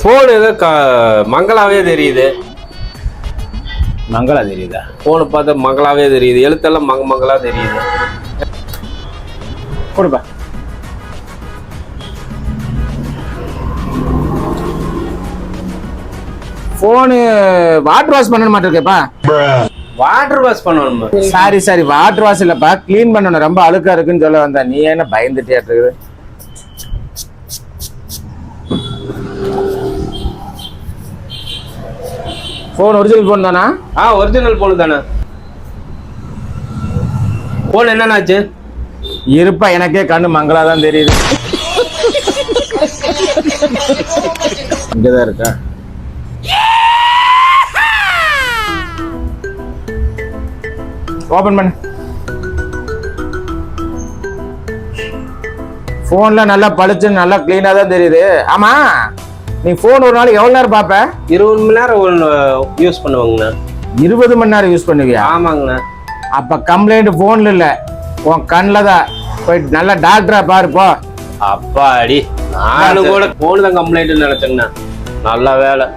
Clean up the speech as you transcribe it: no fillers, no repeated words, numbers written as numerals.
Phone ஏதோ மங்களாவே தெரியுது. மங்களா தெரியுதா? போனை பார்த்தா மங்களாவே தெரியுது, எழுத்தெல்லாம் மங்களா தெரியுது. கொடுப்பா. போனு வாட்டர் வாஷ் பண்ண மாட்டேருக்கேப்பா. வாட்டர் வாஷ் பண்ணணுமா? சாரி வாட்டர் வாஷ் இல்லப்பா, கிளீன் பண்ணணும். ரொம்ப அழுக்கா இருக்குன்னு சொல்ல வந்தேன். நீ என்ன பயந்துட்டே இருக்குது? போன் ஒரிஜினல் போன் தானா? ஒரிஜினல் போன் தானே. போன் என்னன்னாச்சு? இருப்பா, எனக்கே கண்ணு மங்களா தான் தெரியுது. இங்கதான் இருக்கா? ஓபன் பண்ணு. போன்ல நல்லா பளிச்சு நல்லா கிளீனா தான் தெரியுது. ஆமா, நீ போன் ஒரு நாளைக்கு எவ்வளவு நேரம் பாப்ப? 20 மணி நேரம் யூஸ் பண்ணுவாங்கண்ணா. 20 மணி நேரம் யூஸ் பண்ணுவியா? ஆமாங்கண்ணா. அப்ப கம்ப்ளைண்ட் போன்ல இல்ல, உன் கண்ணில் தான். போயிட்டு நல்லா டாக்டரா பாருப்போ. அப்பாடி, நானும் கூட போன் தான் கம்ப்ளைண்ட் நினைச்சேங்கண்ணா. நல்ல வேலை.